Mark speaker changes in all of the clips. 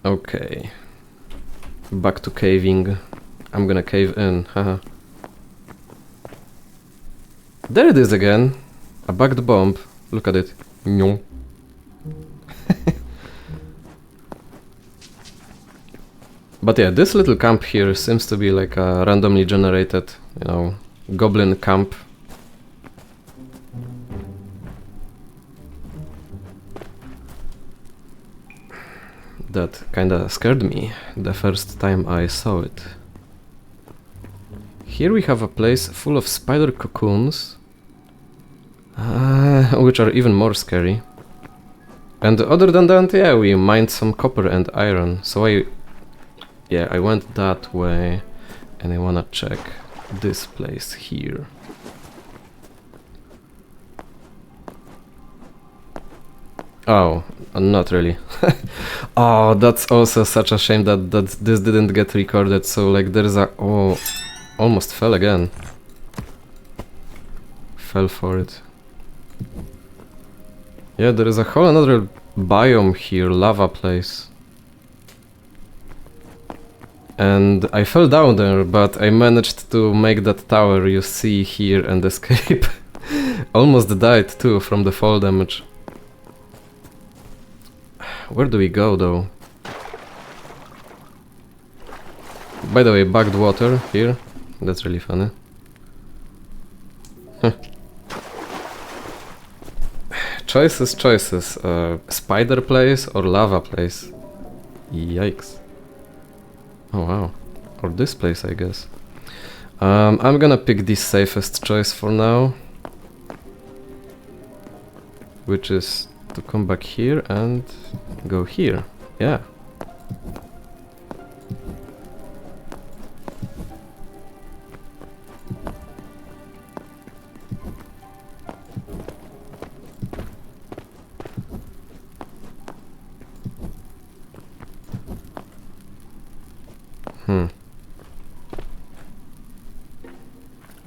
Speaker 1: Okay. Back to caving. I'm gonna cave in, haha. There it is again. A bugged bomb. Look at it. No. But yeah, this little camp here seems to be like a randomly generated, you know, goblin camp. That kinda scared me the first time I saw it. Here we have a place full of spider cocoons, which are even more scary. And other than that, yeah, we mined some copper and iron, so I went that way, and I wanna check this place here. Oh, not really. Oh, that's also such a shame that this didn't get recorded, so like there's a... Oh, almost fell again. Fell for it. Yeah, there is a whole another biome here, lava place. And I fell down there, but I managed to make that tower you see here and escape. Almost died too from the fall damage. Where do we go though? By the way, bugged water here. That's really funny. Choices. Spider place or lava place? Yikes. Oh wow. Or this place, I guess. I'm gonna pick the safest choice for now. Which is to come back here and go here. Yeah.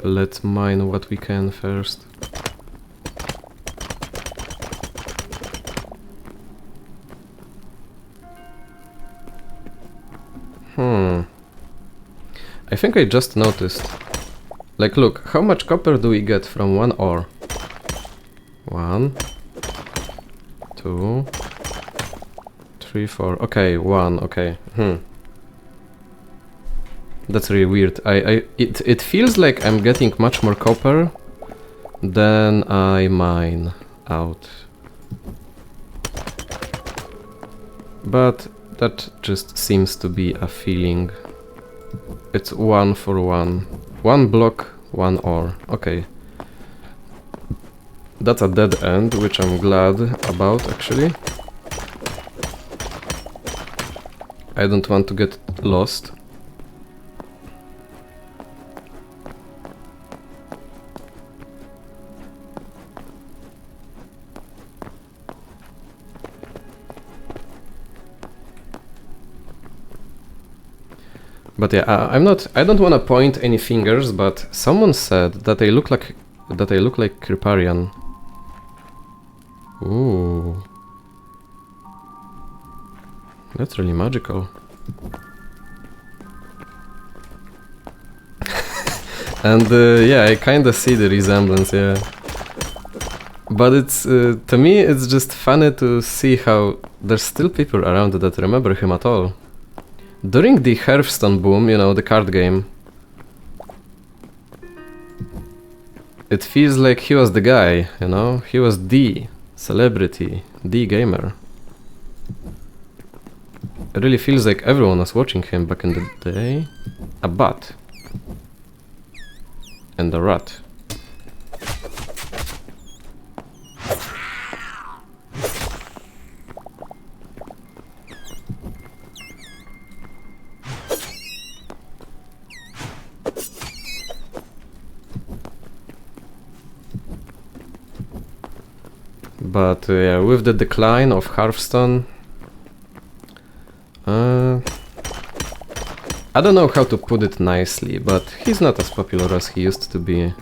Speaker 1: Let's mine what we can first. I think I just noticed. Like, look, how much copper do we get from one ore? 1, 2, 3, 4. Okay, 1. Okay. That's really weird. It feels like I'm getting much more copper than I mine out. But that just seems to be a feeling. It's 1 for 1. 1 block, 1 ore. Okay. That's a dead end, which I'm glad about, actually. I don't want to get lost. But yeah, I don't want to point any fingers, but someone said that I look like Kriparian. Ooh. That's really magical. And yeah, I kinda see the resemblance, yeah. But it's, to me, it's just funny to see how there's still people around that remember him at all. During the Hearthstone boom, you know, the card game, it feels like he was the guy, you know? He was the celebrity, the gamer. It really feels like everyone was watching him back in the day. A bat. And a rat. But yeah, with the decline of Hearthstone, I don't know how to put it nicely, but he's not as popular as he used to be.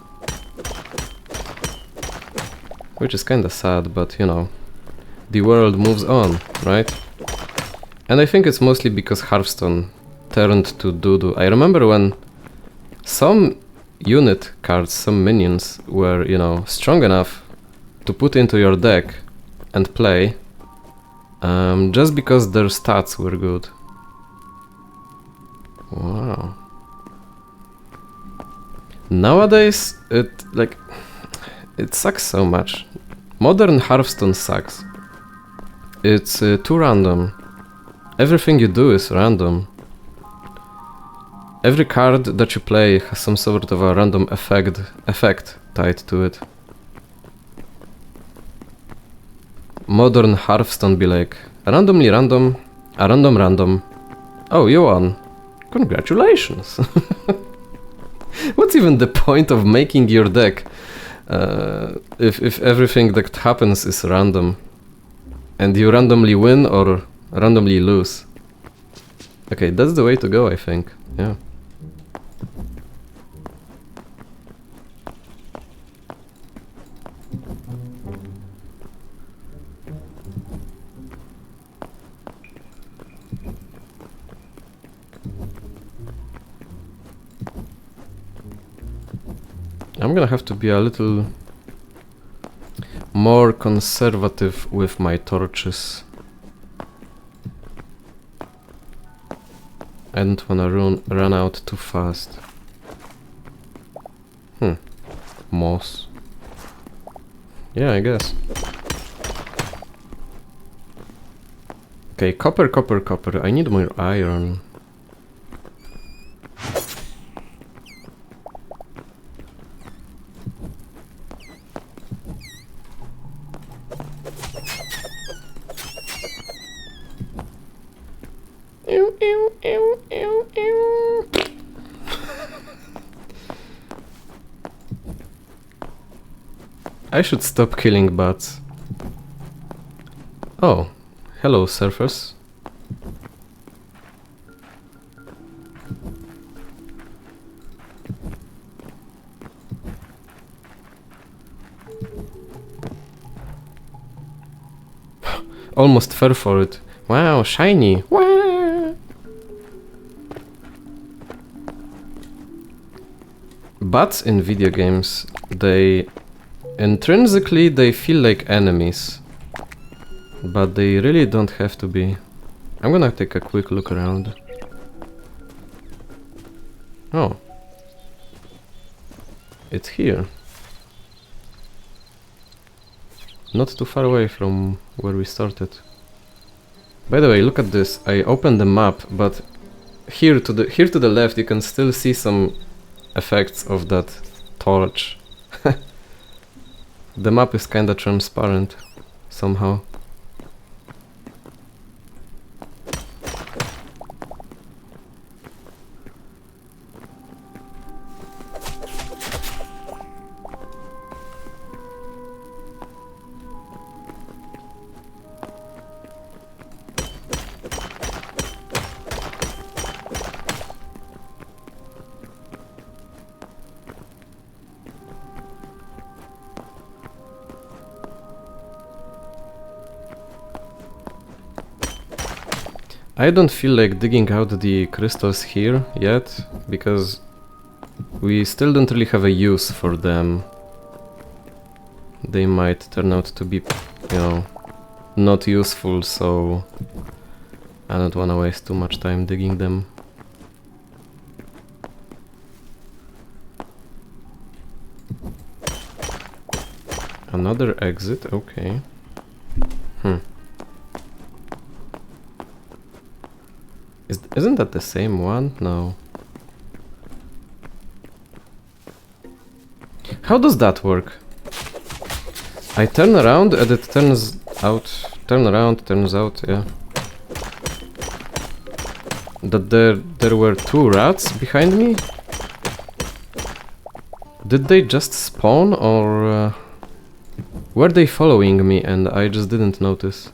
Speaker 1: Which is kinda sad, but you know, the world moves on, right? And I think it's mostly because Hearthstone turned to doo-doo. I remember when some unit cards, some minions were, you know, strong enough to put into your deck and play, just because their stats were good. Wow. Nowadays, it sucks so much. Modern Hearthstone sucks. It's too random. Everything you do is random. Every card that you play has some sort of a random effect tied to it. Modern Hearthstone be like, randomly random, a random random. Oh, you won. Congratulations. What's even the point of making your deck if everything that happens is random and you randomly win or randomly lose? Okay, that's the way to go, I think. Yeah. I'm gonna have to be a little more conservative with my torches. I don't wanna run out too fast. Moss. Yeah, I guess. Okay, copper, copper, copper. I need more iron. I should stop killing bats. Oh, hello, surfers. Almost fell for it. Wow, shiny. Wow. Bats in video games, intrinsically they feel like enemies, but they really don't have to be. I'm gonna take a quick look around. Oh. It's here. Not too far away from where we started. By the way, look at this. I opened the map, but here to the left you can still see some effects of that torch. The map is kinda transparent somehow. I don't feel like digging out the crystals here yet, because we still don't really have a use for them. They might turn out to be, you know, not useful, so I don't wanna waste too much time digging them. Another exit, okay. Isn't that the same one? No. How does that work? I turn around and it turns out. Turn around, turns out, yeah. That there were two rats behind me? Did they just spawn, or were they following me and I just didn't notice?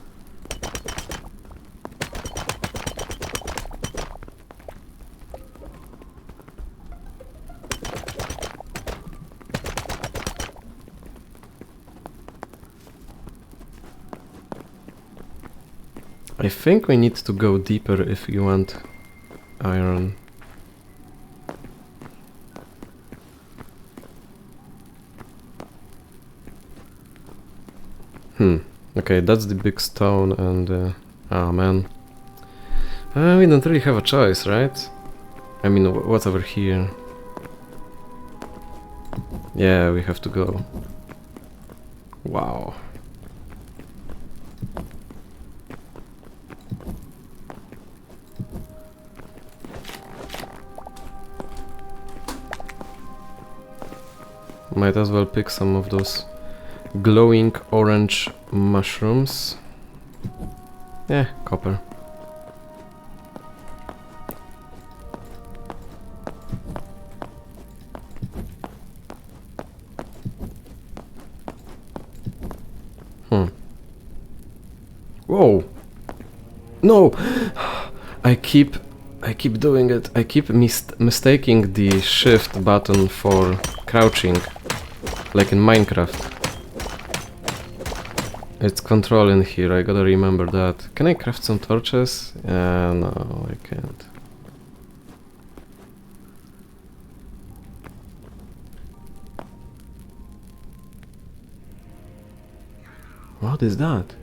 Speaker 1: I think we need to go deeper if you want iron. Okay, that's the big stone and... oh man. We don't really have a choice, right? I mean, what's over here? Yeah, we have to go. Wow. Might as well pick some of those glowing orange mushrooms. Yeah, copper. Whoa! No! I keep doing it. I keep mistaking the shift button for crouching, like in Minecraft. It's control in here, I gotta remember that. Can I craft some torches? No, I can't. What is that?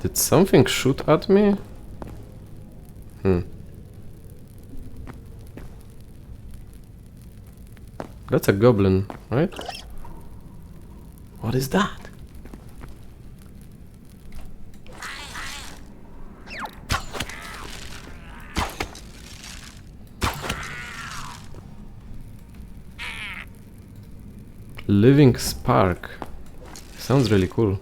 Speaker 1: Did something shoot at me? That's a goblin, right? What is that? Living spark. Sounds really cool.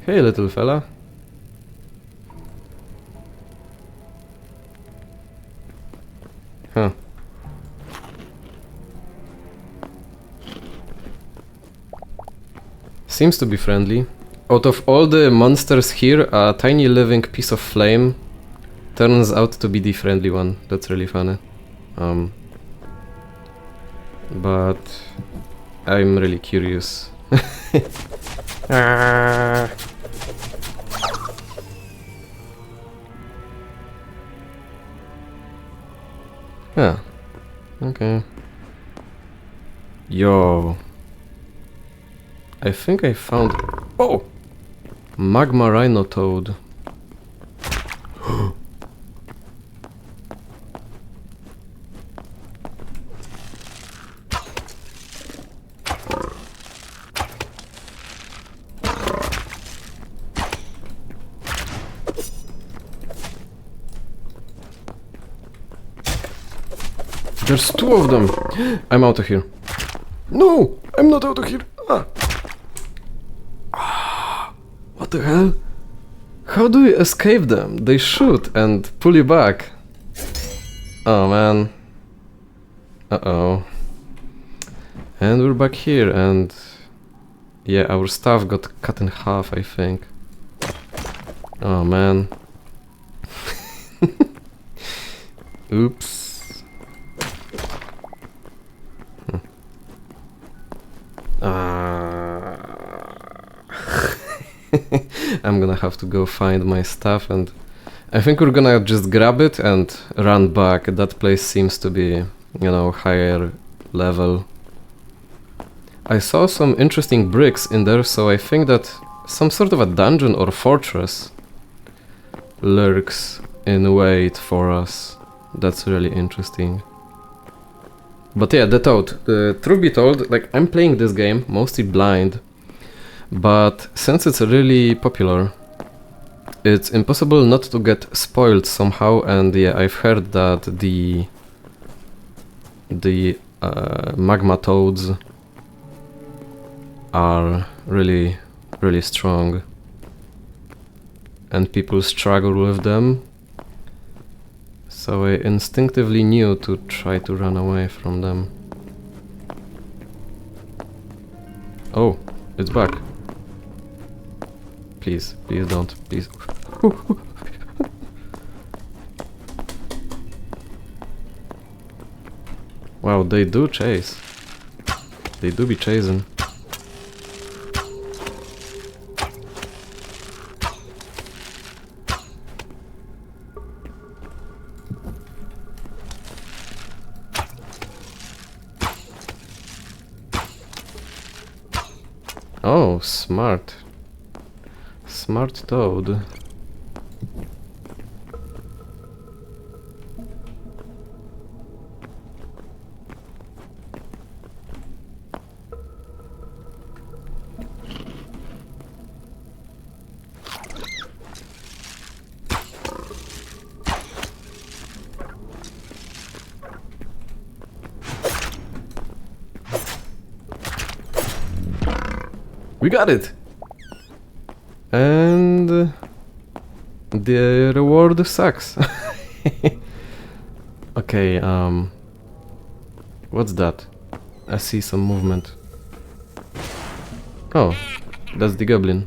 Speaker 1: Hey, little fella. Huh. Seems to be friendly. Out of all the monsters here, a tiny living piece of flame turns out to be the friendly one. That's really funny. But I'm really curious. Yeah. Okay. Yo. I think I found... Oh! Magma rhino toad. There's two of them! I'm out of here. No! I'm not out of here! What the hell? How do you escape them? They shoot and pull you back. Oh man. Uh-oh. And we're back here and... yeah, our stuff got cut in half, I think. Oh man. Oops. I'm gonna have to go find my stuff and I think we're gonna just grab it and run back. That place seems to be, you know, higher level. I saw some interesting bricks in there, so I think that some sort of a dungeon or fortress lurks in wait for us. That's really interesting. But yeah, the toad. Truth be told, like, I'm playing this game mostly blind, but since it's really popular, it's impossible not to get spoiled somehow. And yeah, I've heard that the magma toads are really strong, and people struggle with them. So I instinctively knew to try to run away from them. Oh, it's back. Please, please don't, please. Wow, they do chase. They do be chasing. Oh, smart. Smart toad. We got it! And the reward sucks. Okay, what's that? I see some movement. Oh, that's the goblin.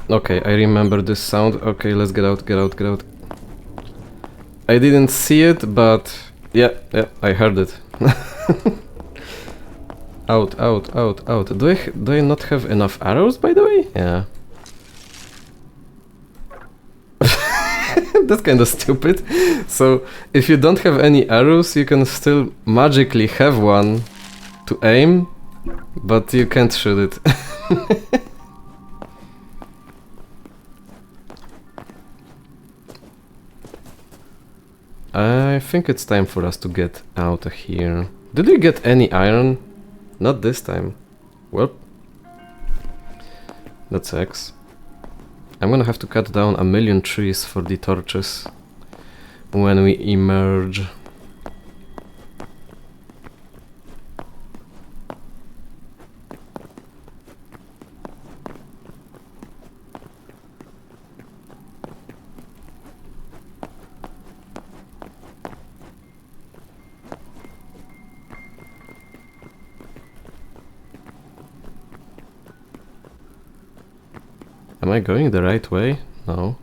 Speaker 1: Okay, I remember this sound. Okay, let's get out, get out, get out. I didn't see it, but yeah, I heard it. Out, out, out, out. Do I not have enough arrows, by the way? Yeah. That's kind of stupid. So, if you don't have any arrows, you can still magically have one to aim, but you can't shoot it. I think it's time for us to get out of here. Did we get any iron? Not this time. Well, that's X. I'm gonna have to cut down 1,000,000 trees for the torches when we emerge. Am I going the right way? No.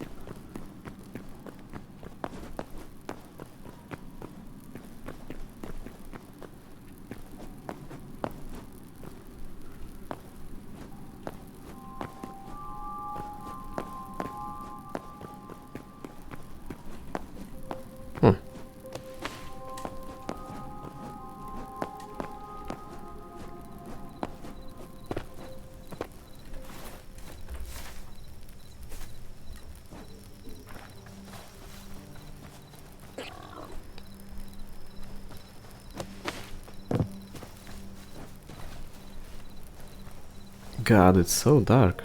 Speaker 1: God, it's so dark.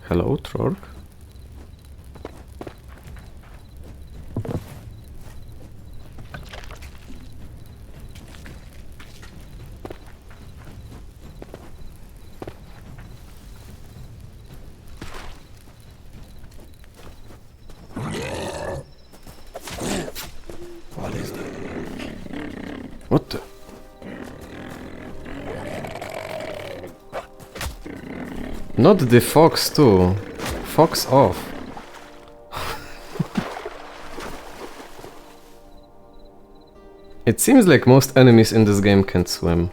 Speaker 1: Hello, Trork? What the? Not the fox too. Fox off. It seems like most enemies in this game can't swim,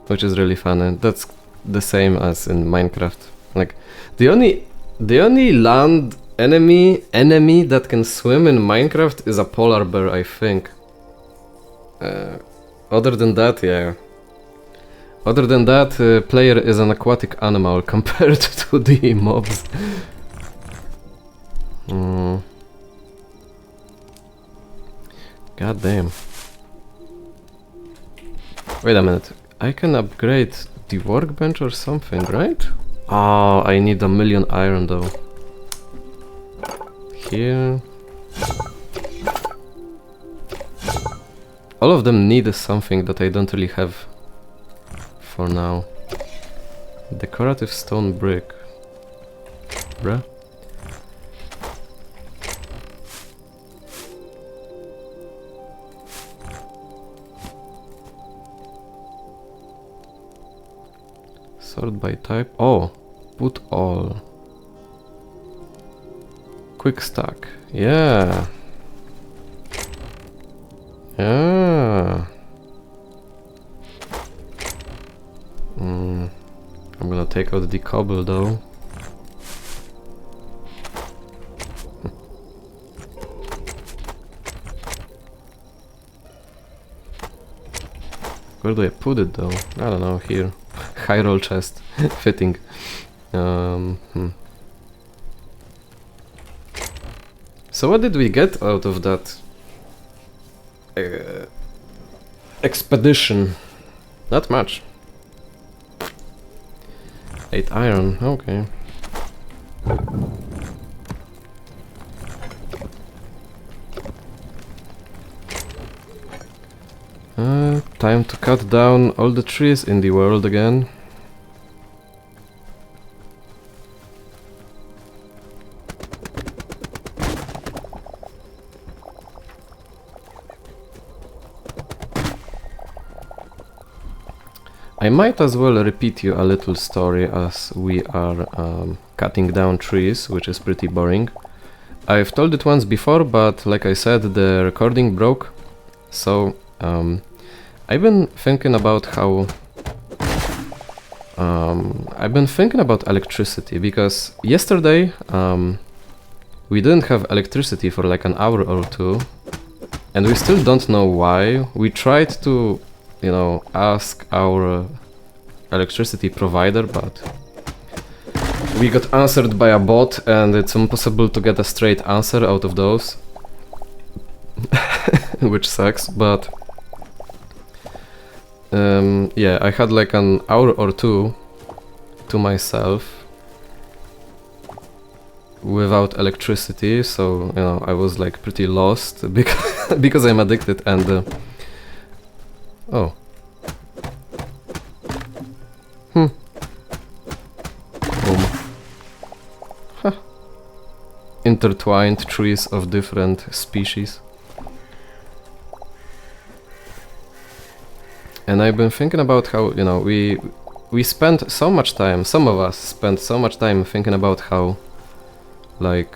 Speaker 1: which is really funny. That's the same as in Minecraft. Like the only land enemy that can swim in Minecraft is a polar bear, I think. Other than that, yeah. Other than that, player is an aquatic animal compared to the mobs. God damn. Wait a minute. I can upgrade the workbench or something, right? Oh, I need 1,000,000 iron though. Here. All of them need something that I don't really have for now. Decorative stone brick. Bruh. Sort by type. Oh, put all. Quick stack. Yeah. Yeah. I'm gonna take out the cobble though. Where do I put it though? I don't know, here. High roll chest. Fitting. So what did we get out of that expedition? Not much. 8 iron, okay. Time to cut down all the trees in the world again. I might as well repeat you a little story as we are cutting down trees, which is pretty boring. I've told it once before, but like I said, the recording broke. So I've been thinking about how I've been thinking about electricity, because yesterday we didn't have electricity for like an hour or two, and we still don't know why. We tried to, you know, ask our electricity provider, but we got answered by a bot, and it's impossible to get a straight answer out of those. Which sucks, but yeah, I had like an hour or two to myself without electricity, so you know, I was like pretty lost because I'm addicted. And oh, boom. Huh. Intertwined trees of different species. And I've been thinking about how, you know, we spent so much time, some of us spent so much time thinking about how, like,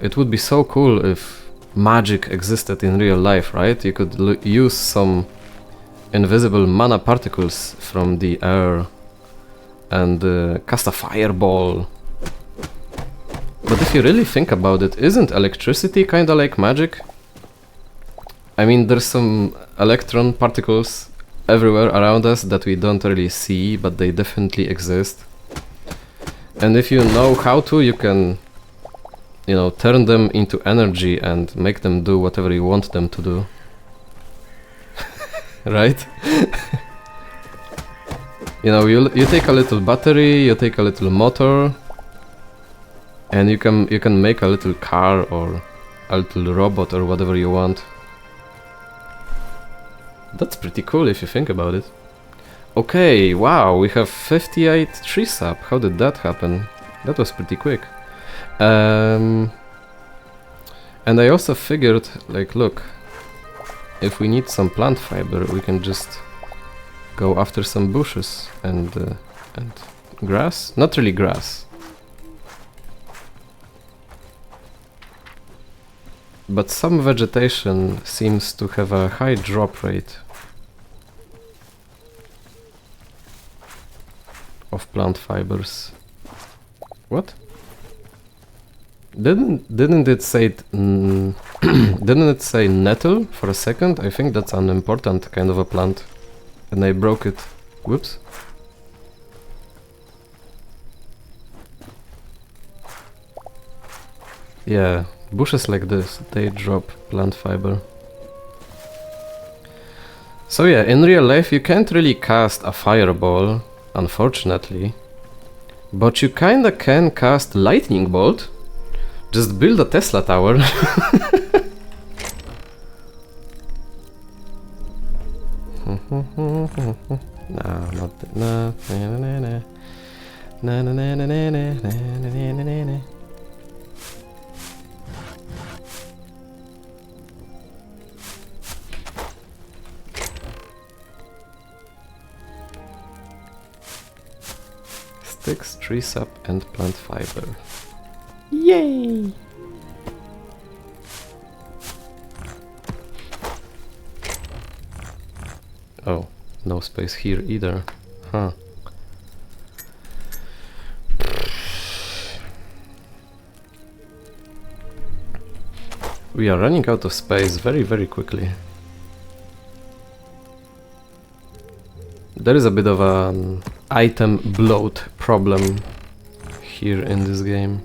Speaker 1: it would be so cool if magic existed in real life, right? You could use some invisible mana particles from the air and cast a fireball. But if you really think about it, isn't electricity kinda like magic? I mean, there's some electron particles everywhere around us that we don't really see, but they definitely exist. And if you know how to, you can, you know, turn them into energy and make them do whatever you want them to do. Right? You know, you take a little battery, you take a little motor, and you can make a little car or a little robot or whatever you want. That's pretty cool if you think about it. Okay, wow, we have 58 tree sap. How did that happen? That was pretty quick. And I also figured, like, look, if we need some plant fiber, we can just go after some bushes and grass. Not really grass, but some vegetation seems to have a high drop rate of plant fibers. What? Didn't it say didn't it say nettle for a second? I think that's an important kind of a plant, and I broke it. Whoops. Yeah, bushes like this, they drop plant fiber. So yeah, in real life you can't really cast a fireball, unfortunately, but you kinda can cast lightning bolt. Just build a Tesla tower. No, not that. No. sticks, tree sap, and plant fiber. Yay! Oh, no space here either. Huh. We are running out of space very, very quickly. There is a bit of an item bloat problem here in this game.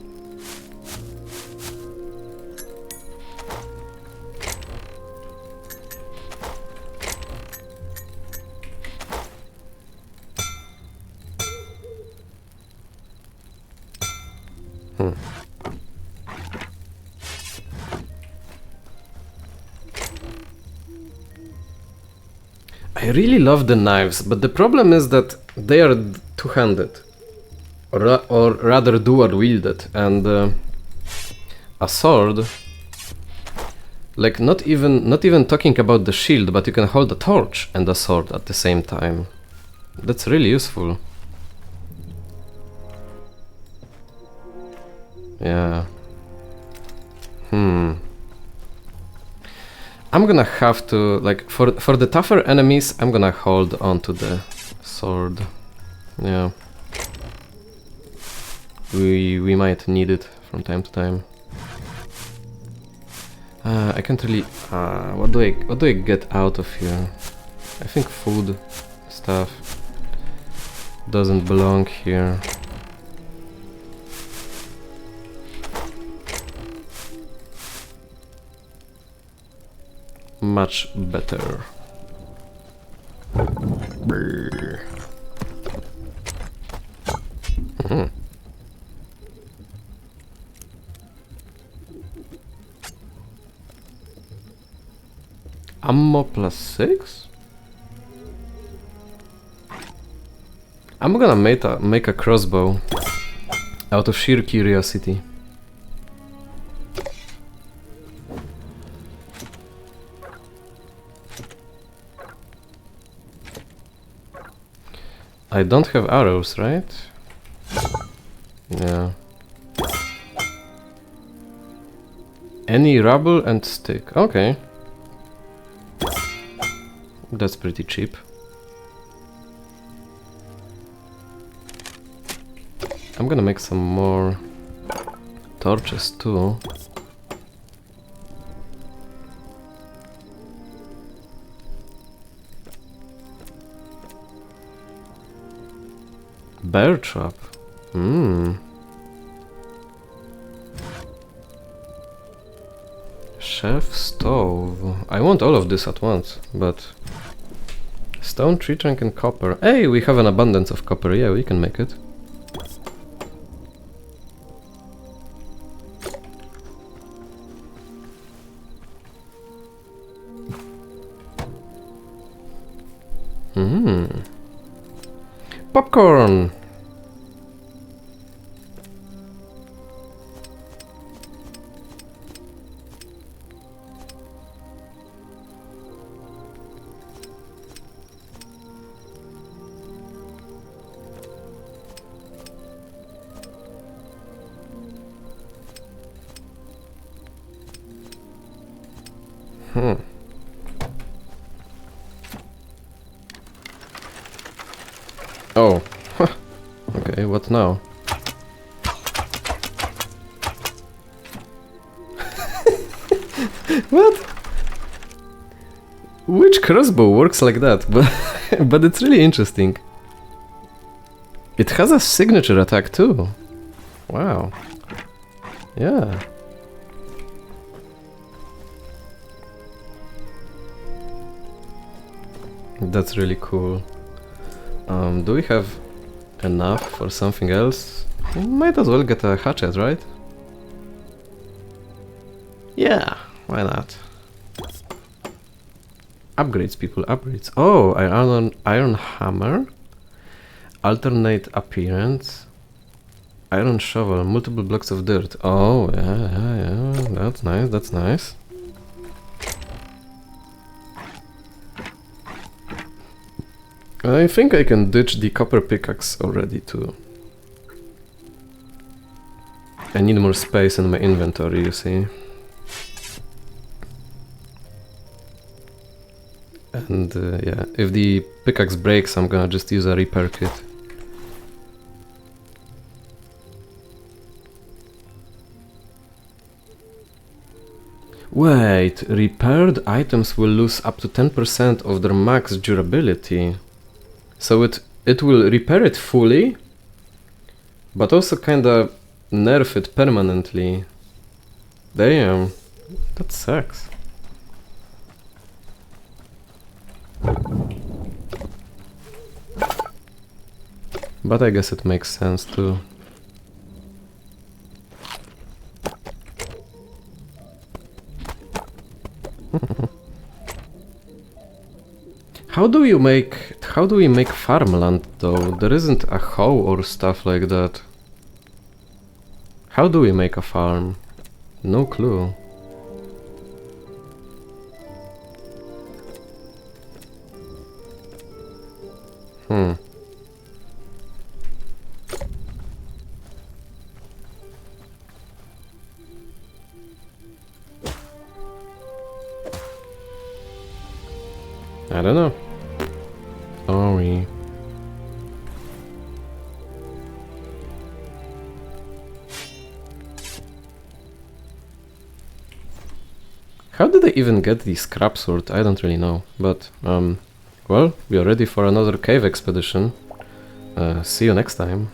Speaker 1: I really love the knives, but the problem is that they are two-handed, or rather dual-wielded, and a sword, like not even talking about the shield, but you can hold a torch and a sword at the same time. That's really useful. Yeah. I'm gonna have to, like, for the tougher enemies, I'm gonna hold on to the sword. Yeah. We might need it from time to time. I can't really. What do I get out of here? I think food stuff doesn't belong here. Much better. Ammo +6? I'm gonna make a crossbow out of sheer curiosity. I don't have arrows, right? Yeah. Any rubble and stick. Okay. That's pretty cheap. I'm gonna make some more torches too. Bear trap. Chef stove. I want all of this at once, but stone, tree trunk, and copper. Hey, we have an abundance of copper. Yeah, we can make it. Popcorn! Oh. Okay, what now? What? Which crossbow works like that? But it's really interesting. It has a signature attack too. Wow. Yeah. That's really cool. Do we have enough for something else? We might as well get a hatchet, right? Yeah, why not? Upgrades, people, upgrades. Oh, iron hammer. Alternate appearance. Iron shovel, multiple blocks of dirt. Oh, yeah. That's nice, that's nice. I think I can ditch the copper pickaxe already too. I need more space in my inventory, you see. And yeah, if the pickaxe breaks, I'm gonna just use a repair kit. Wait, repaired items will lose up to 10% of their max durability. So it will repair it fully, but also kinda nerf it permanently. Damn, that sucks. But I guess it makes sense too. How do we make farmland though? There isn't a hoe or stuff like that. How do we make a farm? No clue. I don't know. Sorry. How did I even get the scrap sword? I don't really know. But, well, we are ready for another cave expedition. See you next time.